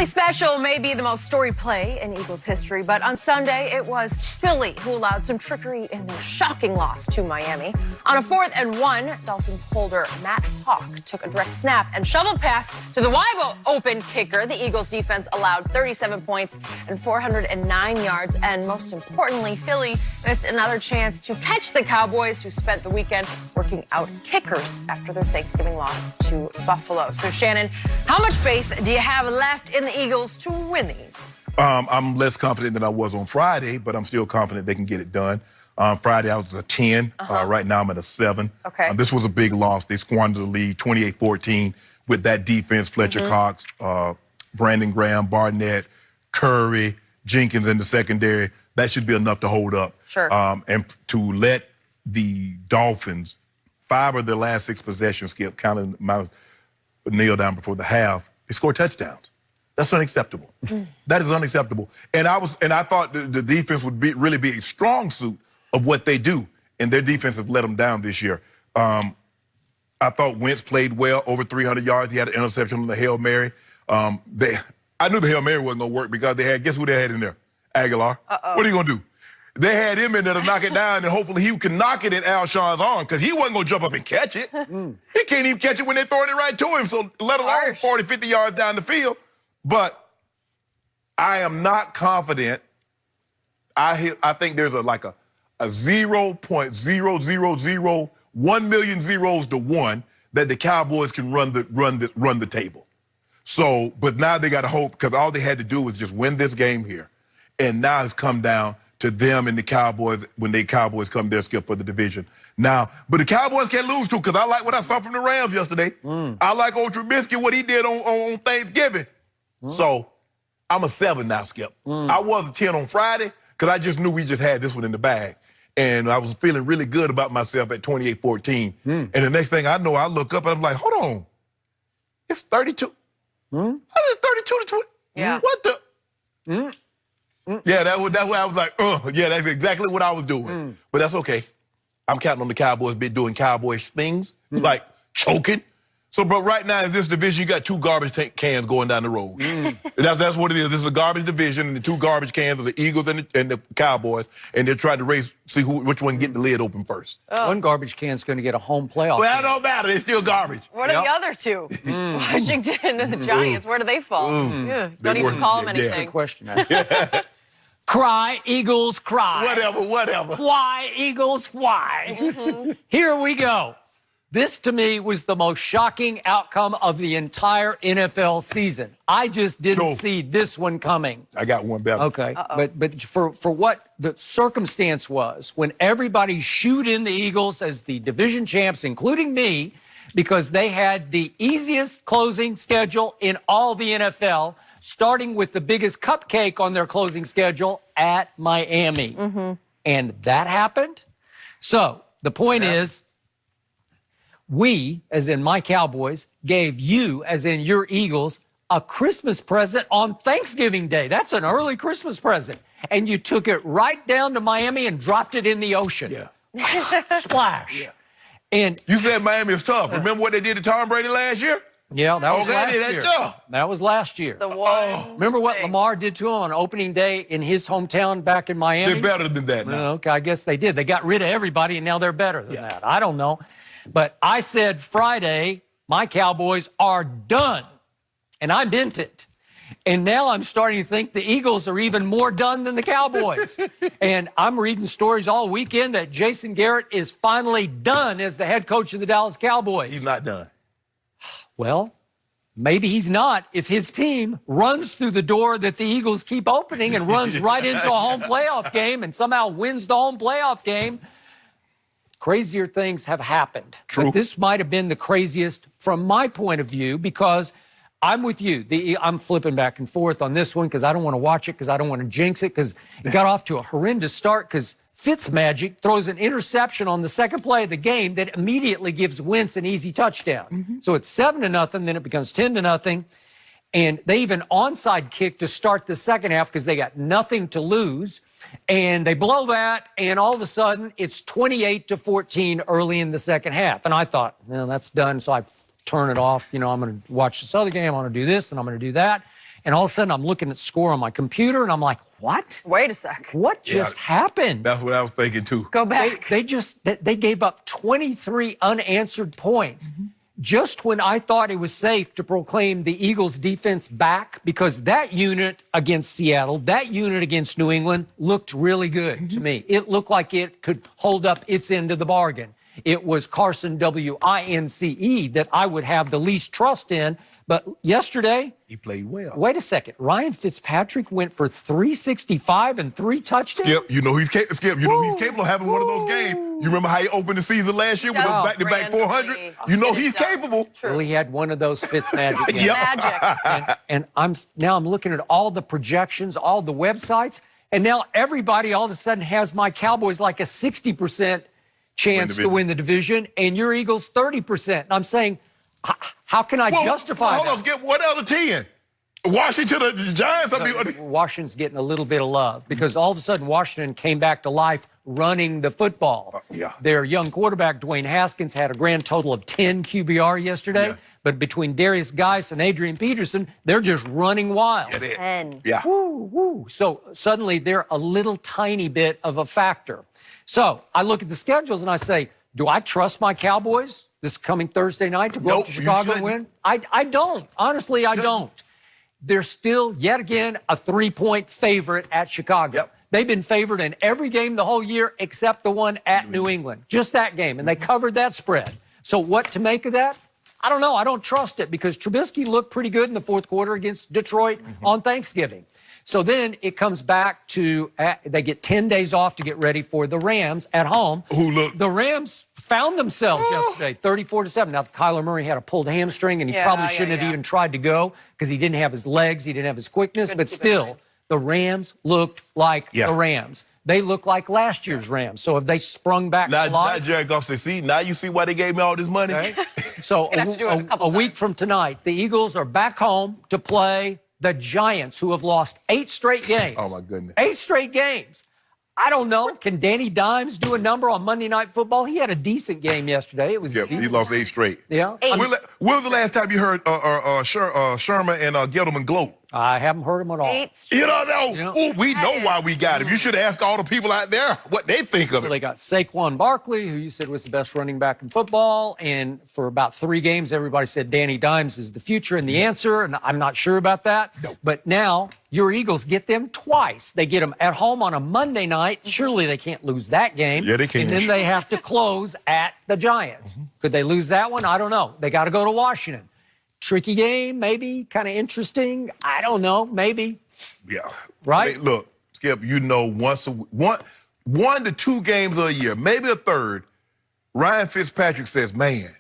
Philly special may be the most storied play in Eagles history, but on Sunday it was Philly who allowed some trickery in their shocking loss to Miami. On a 4th and 1, Dolphins holder Matt Hawk took a direct snap and shoveled pass to the wide open kicker. The Eagles defense allowed 37 points and 409 yards, and most importantly, Philly missed another chance to catch the Cowboys, who spent the weekend working out kickers after their Thanksgiving loss to Buffalo. So Shannon, how much faith do you have left in the Eagles to win these? I'm less confident than I was on Friday, but I'm still confident they can get it done. Friday, I was a 10. Right now, I'm at a 7. Okay. This was a big loss. They squandered the lead 28-14 with that defense. Fletcher Cox, Brandon Graham, Barnett, Curry, Jenkins in the secondary. That should be enough to hold up. Sure. And to let the Dolphins, 5 of their last 6 possessions, Skip, counting my nail down before the half, they scored touchdowns. That's unacceptable. That is unacceptable. And I thought the defense would really be a strong suit of what they do, and their defense has let them down this year. I thought Wentz played well, over 300 yards. He had an interception on the Hail Mary. I knew the Hail Mary wasn't going to work because they had, guess who they had in there? Aguilar. What are you going to do? They had him in there to knock it down, and hopefully he can knock it in Alshon's arm, because he wasn't going to jump up and catch it. He can't even catch it when they're throwing it right to him, so let alone 40, 50 yards down the field. But I am not confident. I think there's a 0.0001 million zeros to 1 that the Cowboys can run the table. So, but now they got to hope, because all they had to do was just win this game here, and now it's come down to them and the Cowboys when the Cowboys come there, Skip, for the division. Now, but the Cowboys can't lose too, because I like what I saw from the Rams yesterday. I like old Trubisky, what he did on Thanksgiving. So I'm a 7 now, Skip. I was a 10 on Friday, because I just knew we just had this one in the bag. And I was feeling really good about myself at 28-14. And the next thing I know, I look up and I'm like, hold on. It's 32. It's 32 to 20. Yeah. What the? Yeah, that's what I was like, yeah, that's exactly what I was doing. But that's okay. I'm counting on the Cowboys doing Cowboys things, like choking. So, but right now in this division, you got 2 garbage cans going down the road. That's what it is. This is a garbage division, and the 2 garbage cans are the Eagles and the Cowboys, and they're trying to see which one get the lid open first. One garbage can's going to get a home playoff. Well, that don't matter. They're still garbage. What are the other 2? Washington and the Giants. Where do they fall? Don't even call them anything. Good question. Cry, Eagles, cry. Whatever. Why, Eagles, why? Here we go. This, to me, was the most shocking outcome of the entire NFL season. I just didn't see this one coming. I got one better. Okay, but for what the circumstance was, when everybody shooed in the Eagles as the division champs, including me, because they had the easiest closing schedule in all the NFL, starting with the biggest cupcake on their closing schedule at Miami. And that happened. So the point is, we, as in my Cowboys, gave you, as in your Eagles, a Christmas present on Thanksgiving Day. That's an early Christmas present. And you took it right down to Miami and dropped it in the ocean. Splash. And you said Miami is tough. Remember what they did to Tom Brady last year? Yeah, that was last year. Tough. That was last year. The one. Remember what Lamar did to him on opening day in his hometown back in Miami? They're better than that now. Okay, I guess they did. They got rid of everybody, and now they're better than that. I don't know. But I said Friday, my Cowboys are done. And I meant it. And now I'm starting to think the Eagles are even more done than the Cowboys. And I'm reading stories all weekend that Jason Garrett is finally done as the head coach of the Dallas Cowboys. He's not done. Well, maybe he's not if his team runs through the door that the Eagles keep opening and runs right into a home playoff game and somehow wins the home playoff game. Crazier things have happened. True. But this might have been the craziest from my point of view, because I'm with you. I'm flipping back and forth on this one because I don't want to watch it, because I don't want to jinx it, because it got off to a horrendous start because Fitzmagic throws an interception on the second play of the game that immediately gives Wentz an easy touchdown. So it's 7-0, then it becomes 10-0. And they even onside kick to start the second half because they got nothing to lose. And they blow that, and all of a sudden, it's 28-14 early in the second half. And I thought, well, that's done, so I turn it off. You know, I'm going to watch this other game, I'm going to do this, and I'm going to do that. And all of a sudden, I'm looking at the score on my computer, and I'm like, what? Wait a sec. What just happened? That's what I was thinking, too. Go back. They gave up 23 unanswered points. Just when I thought it was safe to proclaim the Eagles defense back, because that unit against Seattle, that unit against New England looked really good to me. It looked like it could hold up its end of the bargain. It was Carson W-I-N-C-E that I would have the least trust in. But yesterday, he played well. Wait a second. Ryan Fitzpatrick went for 365 and 3 touchdowns? Skip, you know he's capable of having one of those games. You remember how he opened the season last year with those back-to-back 400? You know he's capable. Well, he had one of those Fitzmagic games. Magic. And I'm looking at all the projections, all the websites, and now everybody all of a sudden has my Cowboys like a 60% chance to win the division, and your Eagles 30%. And I'm saying, how can I justify that? Hold on, Skip. What other 10? Washington, the Giants? Washington's getting a little bit of love because all of a sudden Washington came back to life running the football. Their young quarterback, Dwayne Haskins, had a grand total of 10 QBR yesterday. But between Darius Geis and Adrian Peterson, they're just running wild. 10. Yeah. Woo, woo. So suddenly they're a little tiny bit of a factor. So I look at the schedules and I say, do I trust my Cowboys this coming Thursday night to go up to Chicago and win? I don't. Honestly, I don't. They're still, yet again, a 3-point favorite at Chicago. They've been favored in every game the whole year except the one at New England. Just that game, and they covered that spread. So what to make of that? I don't know. I don't trust it because Trubisky looked pretty good in the fourth quarter against Detroit on Thanksgiving. So then it comes back to they get 10 days off to get ready for the Rams at home. The Rams found themselves yesterday, 34-7. Now, Kyler Murray had a pulled hamstring, and he probably shouldn't have even tried to go because he didn't have his legs, he didn't have his quickness. But still, the Rams looked like the Rams. They look like last year's Rams. So have they sprung back to life? Now Jared Goff says, see, now you see why they gave me all this money? Okay. So a week from tonight, the Eagles are back home to play the Giants, who have lost 8 straight games. Oh, my goodness. 8 straight games. I don't know. Can Danny Dimes do a number on Monday Night Football? He had a decent game yesterday. It was he lost 8 straight. Yeah. When was the last time you heard Sherman and Gettleman gloat? I haven't heard him at all. 8 straight. You don't know. Oh, we know why we got him. You should ask all the people out there what they think of So it. they got Saquon Barkley, who you said was the best running back in football. And for about 3 games, everybody said Danny Dimes is the future and the answer. And I'm not sure about that. No. But now your Eagles get them twice. They get them at home on a Monday night. Surely they can't lose that game. Yeah, they can. And then they have to close at the Giants. Could they lose that one? I don't know. They got to go to Washington. Tricky game, maybe, kind of interesting. I don't know, maybe. Yeah. Right? Hey, look, Skip, you know, one to 2 games a year, maybe a third, Ryan Fitzpatrick says, man,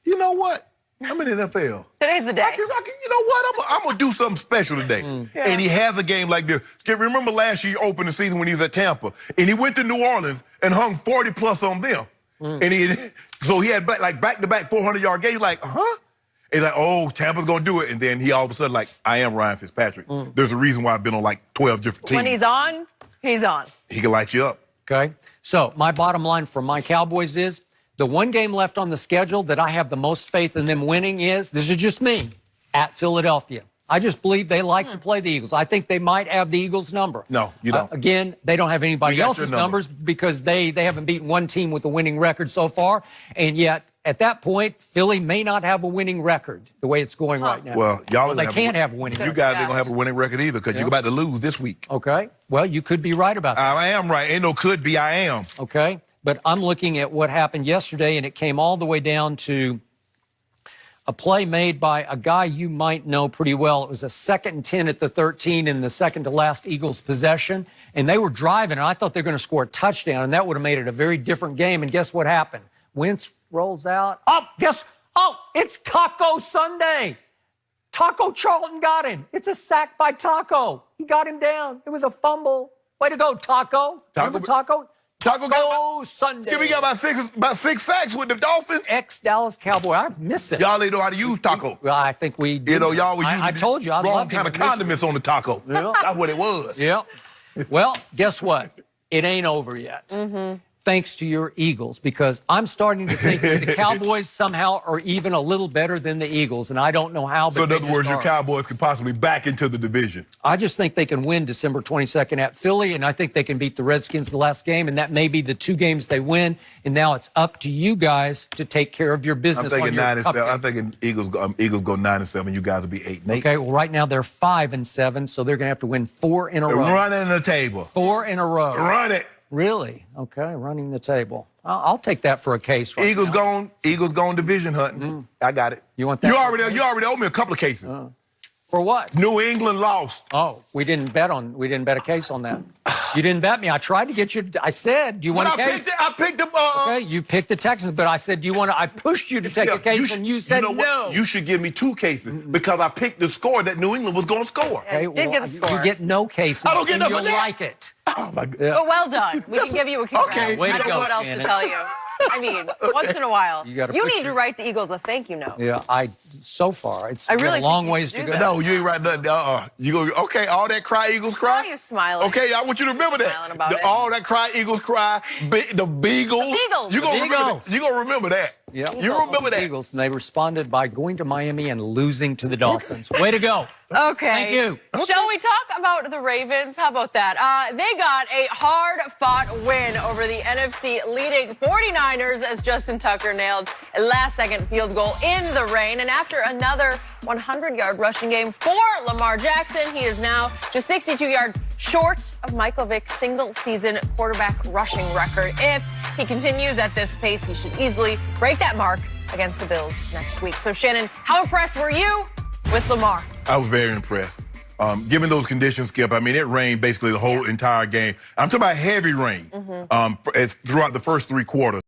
you know what? I'm in the NFL. Today's the day. You know what? I'm going to do something special today. And he has a game like this. Skip, remember last year he opened the season when he was at Tampa, and he went to New Orleans and hung 40-plus on them. And so he had back-to-back 400-yard games. Like, He's like, oh, Tampa's going to do it. And then he all of a sudden like, I am Ryan Fitzpatrick. There's a reason why I've been on like 12 different teams. When he's on, he's on. He can light you up. Okay. So my bottom line for my Cowboys is the one game left on the schedule that I have the most faith in them winning is, this is just me, at Philadelphia. I just believe they like to play the Eagles. I think they might have the Eagles' number. No, you don't. Again, they don't have anybody else's numbers because they haven't beaten one team with a winning record so far. And yet, at that point, Philly may not have a winning record the way it's going right now. Well, they can't have a winning record. You guys ain't going to have a winning record either because you're about to lose this week. Okay. Well, you could be right about that. I am right. Ain't no could be, I am. Okay. But I'm looking at what happened yesterday, and it came all the way down to a play made by a guy you might know pretty well. It was a 2nd and 10 at the 13 in the second-to-last Eagles possession, and they were driving, and I thought they were going to score a touchdown, and that would have made it a very different game. And guess what happened? Wentz rolls out. It's Taco Sunday. Taco Charlton got him. It's a sack by Taco. He got him down. It was a fumble. Way to go, Taco. Remember Taco? Taco Sunday. We got about six sacks with the Dolphins. Ex-Dallas Cowboy. I miss it. Y'all ain't know how to use taco. Well, I think we did. You know, y'all were using I told you, I wrong love kind of condiments on the taco. Yeah. That's what it was. Yeah. Well, guess what? It ain't over yet. thanks to your Eagles, because I'm starting to think that the Cowboys somehow are even a little better than the Eagles, and I don't know how. So in other words, your Cowboys could possibly back into the division. I just think they can win December 22nd at Philly, and I think they can beat the Redskins the last game, and that may be the 2 games they win. And now it's up to you guys to take care of your business. I'm thinking 9-7. I'm thinking Eagles go 9-7. You guys will be 8-8. Okay, well, right now they're 5-7, so they're going to have to win 4 in a row. Running the table. 4 in a row. Run it. Really? Okay, running the table. I'll take that for a case. Right Eagles now. going division hunting. I got it. You want that? You already owe me a couple of cases. For what? New England lost. Oh, we didn't bet a case on that. You didn't bet me. I tried to get you. I said, do you want a case? I picked them. Okay, you picked the Texans, but I said, do you want to? I pushed you to take a case, and you said no. You should give me 2 cases because I picked the score that New England was going to score. Okay, you did get the score. You get no cases. I don't get You'll like it. Oh my God. But well done. We can give you a congrats. Okay, I don't know what else to tell you. I mean, once in a while. You need to write the Eagles a thank you note. Yeah, so far, it's really been a long ways to go. No, you ain't writing nothing. You go, okay, all that cry, Eagles cry. I saw you smiling. Okay, I want you to remember that. All that cry, Eagles cry. The Beagles. The Beagles. You gonna remember that. You gonna remember that. Yeah. You remember that. Eagles, and they responded by going to Miami and losing to the Dolphins. Way to go. Okay. Thank you. Shall we talk about the Ravens? How about that? They got a hard-fought win over the NFC-leading 49ers as Justin Tucker nailed a last-second field goal in the rain. And after another 100-yard rushing game for Lamar Jackson, he is now just 62 yards short of Michael Vick's single-season quarterback rushing record. If he continues at this pace, he should easily break that mark against the Bills next week. So, Shannon, how impressed were you with Lamar? I was very impressed. Given those conditions, Skip, I mean, it rained basically the whole entire game. I'm talking about heavy rain throughout the first 3 quarters.